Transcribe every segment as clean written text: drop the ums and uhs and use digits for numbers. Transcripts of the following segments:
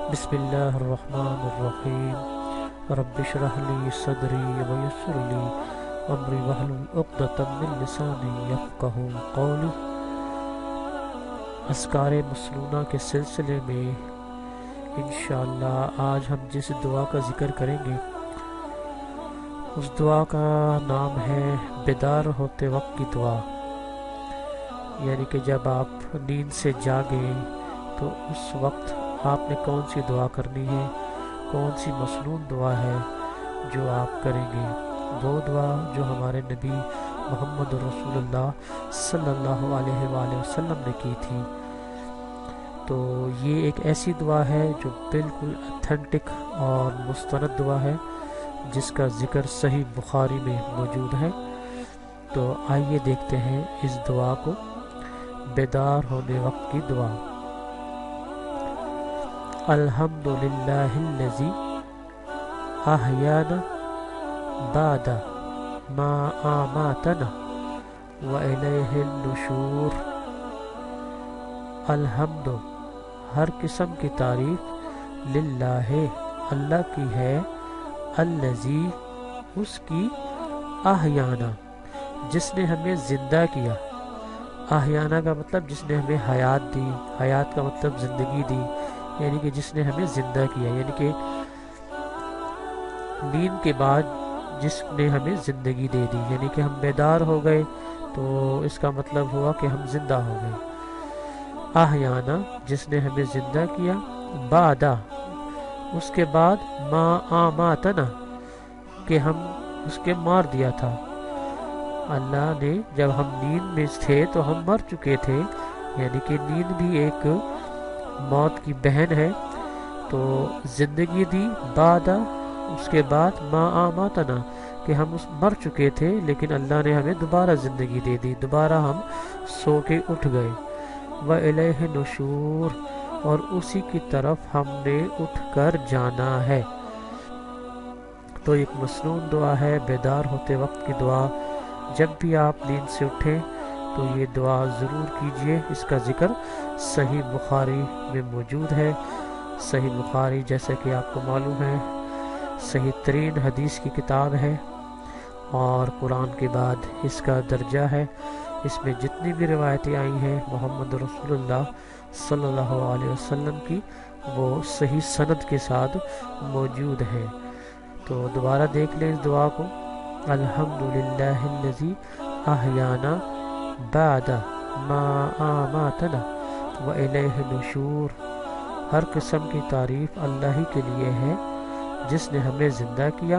بسم اللہ الرحمن الرحیم رب اشرح لی صدری ویسر لی امری واحلل عقدۃ من لسانی یفقہوا قولی۔ اذکار مسنونہ کے سلسلے میں انشاءاللہ آج ہم جس دعا کا ذکر کریں گے اس دعا کا نام ہے بیدار ہوتے وقت کی دعا، یعنی کہ جب آپ نیند سے جاگیں تو اس وقت آپ نے کون سی دعا کرنی ہے، کون سی مسنون دعا ہے جو آپ کریں گے۔ وہ دعا جو ہمارے نبی محمد رسول اللہ صلی اللہ علیہ وآلہ وسلم نے کی تھی، تو یہ ایک ایسی دعا ہے جو بالکل اتھینٹک اور مستند دعا ہے جس کا ذکر صحیح بخاری میں موجود ہے۔ تو آئیے دیکھتے ہیں اس دعا کو، بیدار ہونے وقت کی دعا۔ الحمدللہ الذی احیانا بعد ما آماتنا وإلیہ النشور۔ الحمد ہر قسم کی تعریف للہ اللہ کی ہے، الذی اس کی، احیانا جس نے ہمیں زندہ کیا۔ احیانا کا مطلب جس نے ہمیں حیات دی، حیات کا مطلب زندگی دی، یعنی کہ جس نے ہمیں زندہ کیا، یعنی کہ نیند کے بعد جس نے ہمیں زندگی دے دی، یعنی کہ ہم بیدار ہو گئے تو اس کا مطلب ہوا کہ ہم زندہ ہو گئے۔ احیانا جس نے ہمیں زندہ کیا، بعدا اس کے بعد، ما آماتنا کہ ہم اس کے مار دیا تھا۔ اللہ نے جب ہم نیند میں تھے تو ہم مر چکے تھے، یعنی کہ نیند بھی ایک موت کی بہن ہے، تو زندگی دی بعدا اس کے بعد، ما آماتنا کہ ہم مر چکے تھے لیکن اللہ نے ہمیں دوبارہ زندگی دے دی، دوبارہ ہم سو کے اٹھ گئے۔ وَإِلَيْهِ النُّشُورُ اور اسی کی طرف ہم نے اٹھ کر جانا ہے۔ تو ایک مسنون دعا ہے، بیدار ہوتے وقت کی دعا۔ جب بھی آپ نیند سے اٹھیں تو یہ دعا ضرور کیجئے۔ اس کا ذکر صحیح بخاری میں موجود ہے۔ صحیح بخاری جیسا کہ آپ کو معلوم ہے صحیح ترین حدیث کی کتاب ہے، اور قرآن کے بعد اس کا درجہ ہے۔ اس میں جتنی بھی روایتیں آئی ہیں محمد رسول اللہ صلی اللہ علیہ وسلم کی، وہ صحیح سند کے ساتھ موجود ہے۔ تو دوبارہ دیکھ لیں اس دعا کو، الحمدللہ الذی احیانا بعد ما آماتنا وإلیہ النشور۔ ہر قسم کی تعریف اللہ ہی کے لیے ہے جس نے ہمیں زندہ کیا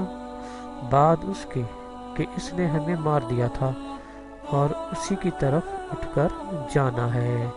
بعد اس کے کہ اس نے ہمیں مار دیا تھا، اور اسی کی طرف اٹھ کر جانا ہے۔